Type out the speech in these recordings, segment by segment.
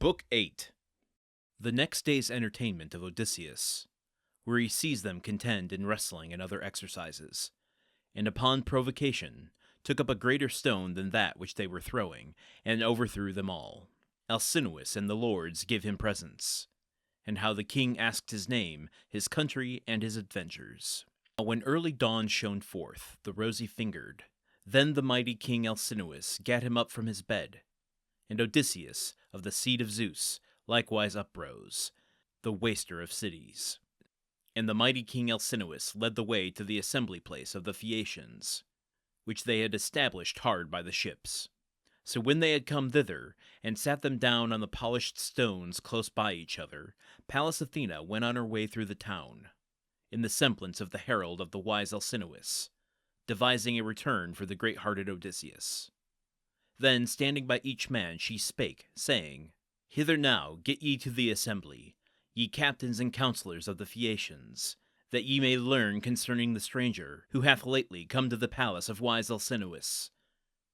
Book 8. The next day's entertainment of Odysseus, where he sees them contend in wrestling and other exercises, and upon provocation took up a greater stone than that which they were throwing, and overthrew them all. Alcinous and the lords give him presents, and how the king asked his name, his country, and his adventures. When early dawn shone forth, the rosy-fingered, then the mighty king Alcinous gat him up from his bed, and Odysseus, of the seed of Zeus, likewise uprose, the waster of cities. And the mighty king Alcinous led the way to the assembly place of the Phaeacians, which they had established hard by the ships. So when they had come thither, and sat them down on the polished stones close by each other, Pallas Athena went on her way through the town, in the semblance of the herald of the wise Alcinous, devising a return for the great-hearted Odysseus. Then, standing by each man, she spake, saying, Hither now, get ye to the assembly, ye captains and counsellors of the Phaeacians, that ye may learn concerning the stranger, who hath lately come to the palace of wise Alcinous,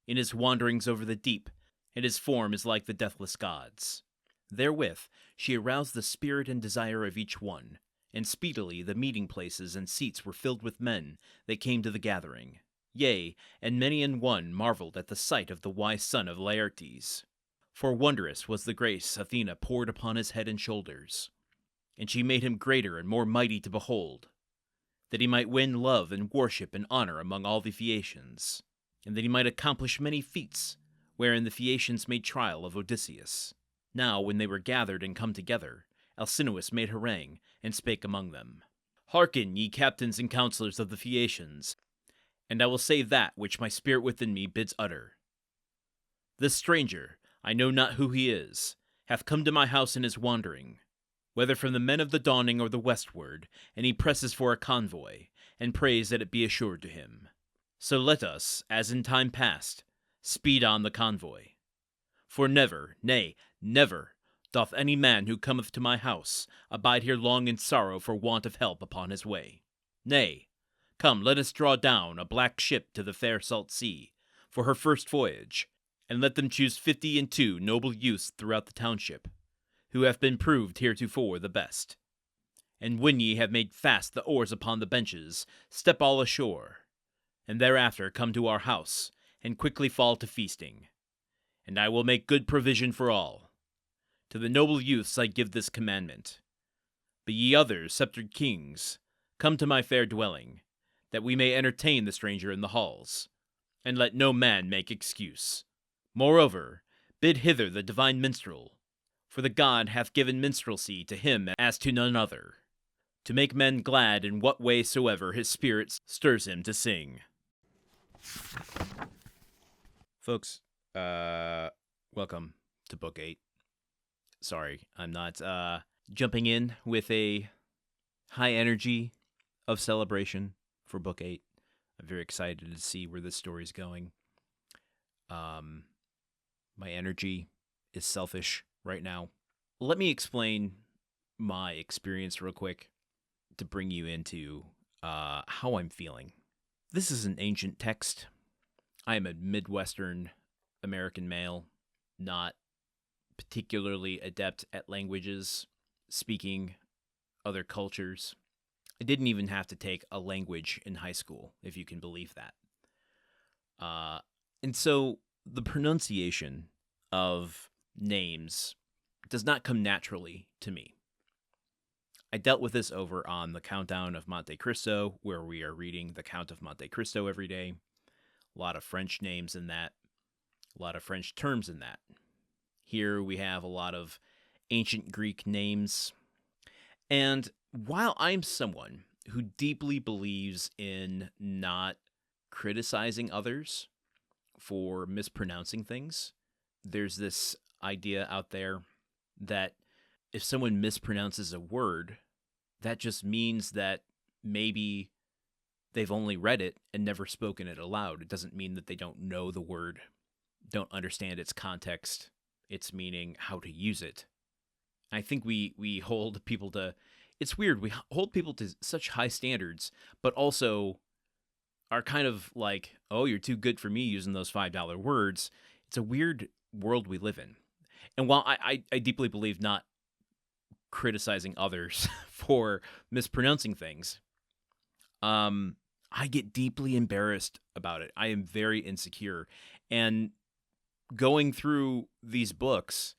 in his wanderings over the deep, and his form is like the deathless gods. Therewith she aroused the spirit and desire of each one, and speedily the meeting places and seats were filled with men that came to the gathering. Yea, and many an one marvelled at the sight of the wise son of Laertes. For wondrous was the grace Athena poured upon his head and shoulders, and she made him greater and more mighty to behold, that he might win love and worship and honor among all the Phaeacians, and that he might accomplish many feats, wherein the Phaeacians made trial of Odysseus. Now, when they were gathered and come together, Alcinous made harangue, and spake among them. Hearken, ye captains and counsellors of the Phaeacians, and I will say that which my spirit within me bids utter. This stranger, I know not who he is, hath come to my house in his wandering, whether from the men of the dawning or the westward, and he presses for a convoy, and prays that it be assured to him. So let us, as in time past, speed on the convoy. For never, nay, never, doth any man who cometh to my house abide here long in sorrow for want of help upon his way. Nay, come, let us draw down a black ship to the fair salt sea, for her first voyage, and let them choose 52 noble youths throughout the township, who have been proved heretofore the best. And when ye have made fast the oars upon the benches, step all ashore, and thereafter come to our house, and quickly fall to feasting. And I will make good provision for all. To the noble youths I give this commandment. But ye others, sceptred kings, come to my fair dwelling, that we may entertain the stranger in the halls, and let no man make excuse. Moreover, bid hither the divine minstrel, for the god hath given minstrelsy to him as to none other, to make men glad in what way soever his spirit stirs him to sing. Folks, welcome to Book 8. Sorry, I'm not jumping in with a high energy of celebration for Book 8. I'm very excited to see where this story's going. My energy is selfish right now. Let me explain my experience real quick to bring you into how I'm feeling. This is an ancient text. I am a Midwestern American male, not particularly adept at languages, speaking other cultures. I didn't even have to take a language in high school, if you can believe that. And so the pronunciation of names does not come naturally to me. I dealt with this over on the Countdown of Monte Cristo, where we are reading the Count of Monte Cristo every day. A lot of French names in that, a lot of French terms in that. Here we have a lot of ancient Greek names. And while I'm someone who deeply believes in not criticizing others for mispronouncing things, there's this idea out there that if someone mispronounces a word, that just means that maybe they've only read it and never spoken it aloud. It doesn't mean that they don't know the word, don't understand its context, its meaning, how to use it. I think we hold people to, it's weird, we hold people to such high standards, but also are kind of like, oh, you're too good for me using those $5 words. It's a weird world we live in. And while I deeply believe not criticizing others for mispronouncing things, I get deeply embarrassed about it. I am very insecure. And going through these books,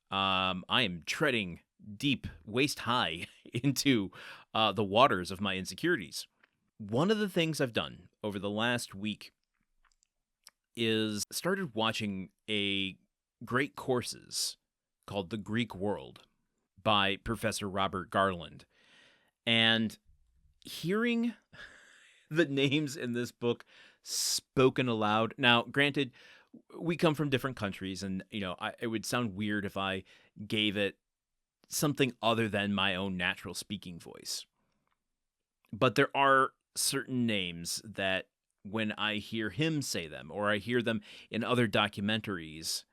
I am treading deep, waist high into the waters of my insecurities. One of the things I've done over the last week is started watching a great courses called The Greek World by Professor Robert Garland. And hearing the names in this book spoken aloud. Now, granted, we come from different countries, and it would sound weird if I gave it something other than my own natural speaking voice. But there are certain names that when I hear him say them, or I hear them in other documentaries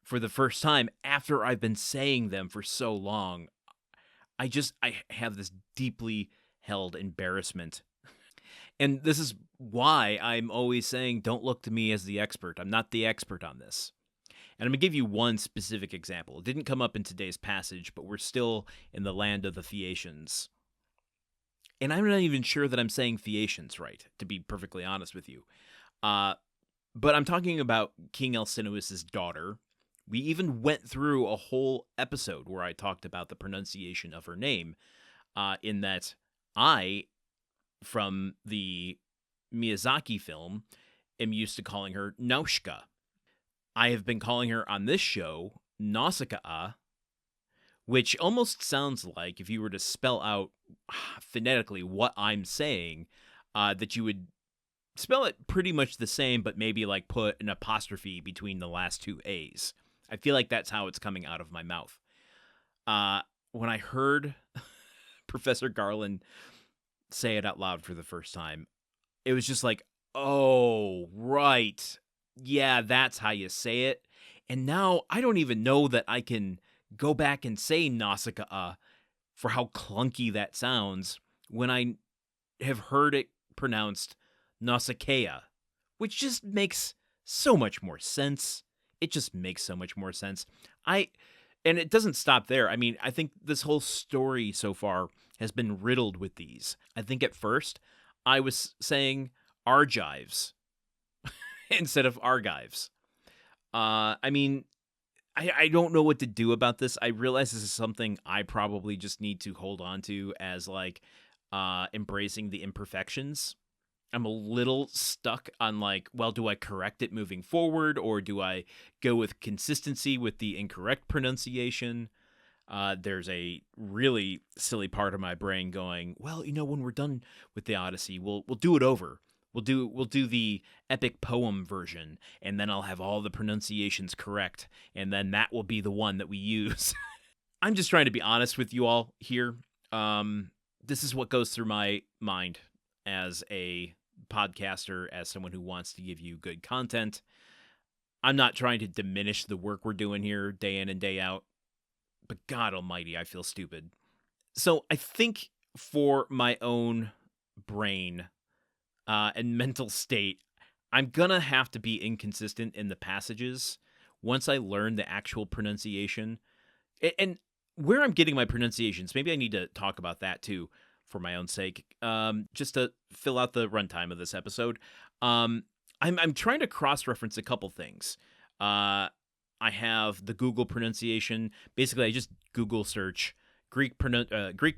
for the first time after I've been saying them for so long, I have this deeply held embarrassment. And this is why I'm always saying, don't look to me as the expert. I'm not the expert on this. And I'm going to give you one specific example. It didn't come up in today's passage, but we're still in the land of the Phaeacians. And I'm not even sure that I'm saying Phaeacians right, to be perfectly honest with you. But I'm talking about King Alcinous' daughter. We even went through a whole episode where I talked about the pronunciation of her name, in that I, from the Miyazaki film, am used to calling her Naushka. I have been calling her on this show Nausicaa, which almost sounds like if you were to spell out phonetically what I'm saying, that you would spell it pretty much the same, but maybe like put an apostrophe between the last two A's. I feel like that's how it's coming out of my mouth. When I heard Professor Garland say it out loud for the first time, it was just like, oh, right. Yeah, that's how you say it. And now I don't even know that I can go back and say Nausicaa for how clunky that sounds when I have heard it pronounced Nausicaa, which just makes so much more sense. It just makes so much more sense. And it doesn't stop there. I mean, I think this whole story so far has been riddled with these. I think at first I was saying Argives instead of Argives. I mean, I don't know what to do about this. I realize this is something I probably just need to hold on to as like embracing the imperfections. I'm a little stuck on like, well, do I correct it moving forward, or do I go with consistency with the incorrect pronunciation? There's a really silly part of my brain going, well, when we're done with the Odyssey, we'll do it over. We'll do the epic poem version, and then I'll have all the pronunciations correct, and then that will be the one that we use. I'm just trying to be honest with you all here. This is what goes through my mind as a podcaster, as someone who wants to give you good content. I'm not trying to diminish the work we're doing here day in and day out, but God almighty, I feel stupid. So I think for my own brain and mental state, I'm gonna have to be inconsistent in the passages once I learn the actual pronunciation. And where I'm getting my pronunciations, maybe I need to talk about that too, for my own sake, just to fill out the runtime of this episode. I'm trying to cross-reference a couple things. I have the Google pronunciation. Basically, I just Google search Greek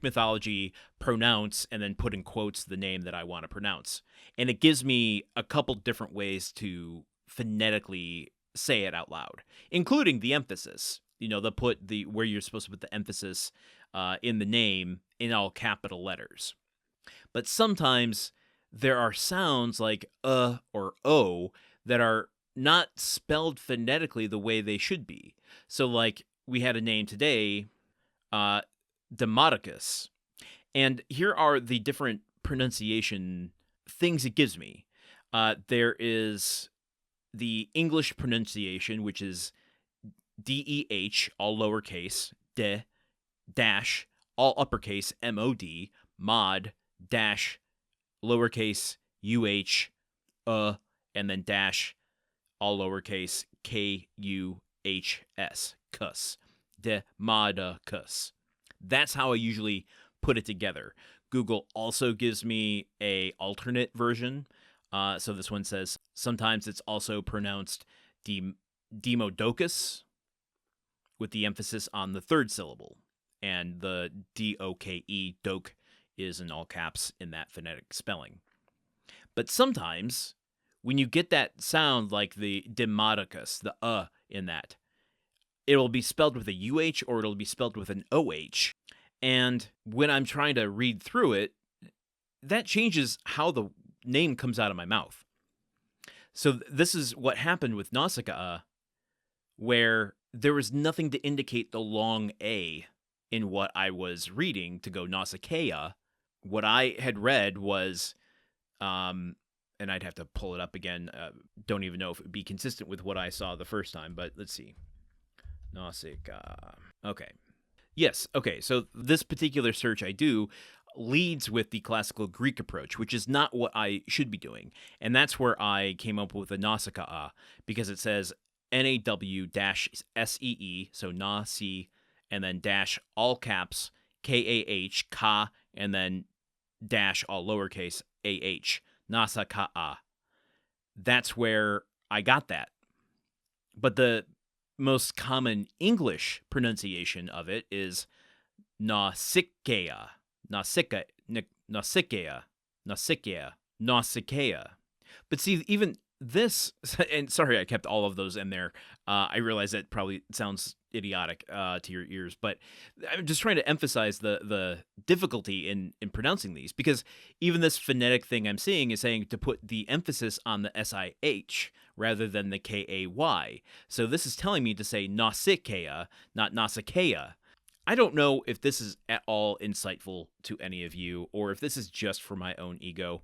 mythology, pronounce, and then put in quotes the name that I want to pronounce. And it gives me a couple different ways to phonetically say it out loud, including the emphasis. They'll put where you're supposed to put the emphasis in the name in all capital letters. But sometimes there are sounds like or o that are not spelled phonetically the way they should be. So like we had a name today, Demodocus. And here are the different pronunciation things it gives me. There is the English pronunciation, which is DEH, all lowercase, de, dash, all uppercase, MOD, mod, dash, lowercase, UH, and then dash, all lowercase, KUHS, Demodocus. Demodocus. That's how I usually put it together. Google also gives me a alternate version. So this one says sometimes it's also pronounced Demodocus with the emphasis on the third syllable. And the D-O-K-E, doke, is in all caps in that phonetic spelling. But sometimes, when you get that sound like the Demodocus, the in that, it'll be spelled with a UH or it'll be spelled with an OH. And when I'm trying to read through it, that changes how the name comes out of my mouth. So this is what happened with Nausicaa, where there was nothing to indicate the long A in what I was reading to go Nausicaa. What I had read was, and I'd have to pull it up again. Don't even know if it would be consistent with what I saw the first time, but let's see. Nausicaa. Okay. Yes, okay, so this particular search I do leads with the classical Greek approach, which is not what I should be doing. And that's where I came up with the Nausicaa, because it says Naw-see, so na-see, and then dash all caps, K-A-H, ka, and then dash all lowercase, A-H, Nausicaa. That's where I got that. But the most common English pronunciation of it is Nausicaa. Nausicaa. But see, even this, and sorry I kept all of those in there. I realize that probably sounds idiotic to your ears, but I'm just trying to emphasize the difficulty in pronouncing these, because even this phonetic thing I'm seeing is saying to put the emphasis on the SIH rather than the KAY. So this is telling me to say Nausicaa, not Nausicaa. I don't know if this is at all insightful to any of you, or if this is just for my own ego.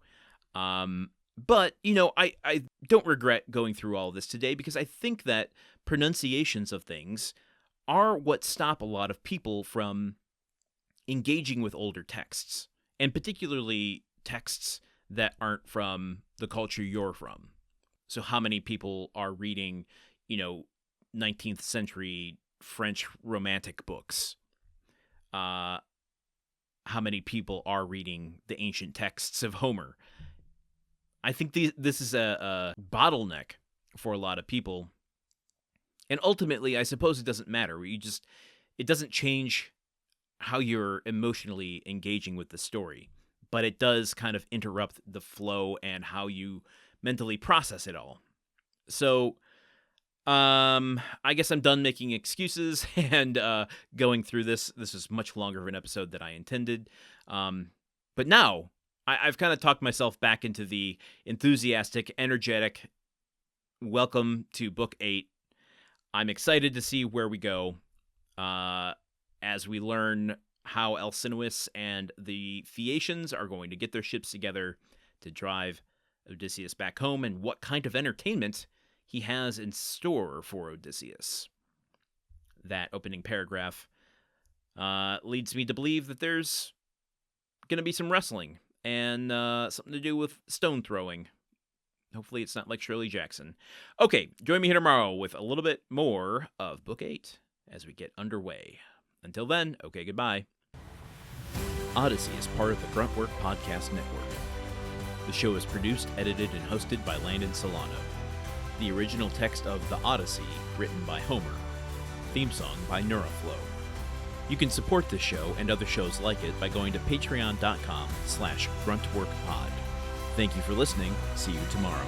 But, you know, I don't regret going through all of this today, because I think that pronunciations of things are what stop a lot of people from engaging with older texts, and particularly texts that aren't from the culture you're from. So how many people are reading, 19th century French romantic books? How many people are reading the ancient texts of Homer? I think this is a bottleneck for a lot of people. And ultimately, I suppose it doesn't matter. It doesn't change how you're emotionally engaging with the story, but it does kind of interrupt the flow and how you mentally process it all. So, I guess I'm done making excuses and going through this. This is much longer of an episode than I intended. But now, I've kind of talked myself back into the enthusiastic, energetic welcome to Book 8. I'm excited to see where we go as we learn how Alcinous and the Phaeacians are going to get their ships together to drive Odysseus back home, and what kind of entertainment he has in store for Odysseus. That opening paragraph leads me to believe that there's going to be some wrestling and something to do with stone throwing. Hopefully it's not like Shirley Jackson. Okay, join me here tomorrow with a little bit more of Book 8 as we get underway. Until then, okay, goodbye. Odyssey is part of the Gruntwork Podcast Network. The show is produced, edited, and hosted by Landon Solano. The original text of The Odyssey, written by Homer. Theme song by Neuroflow. You can support this show and other shows like it by going to patreon.com/gruntworkpod. Thank you for listening. See you tomorrow.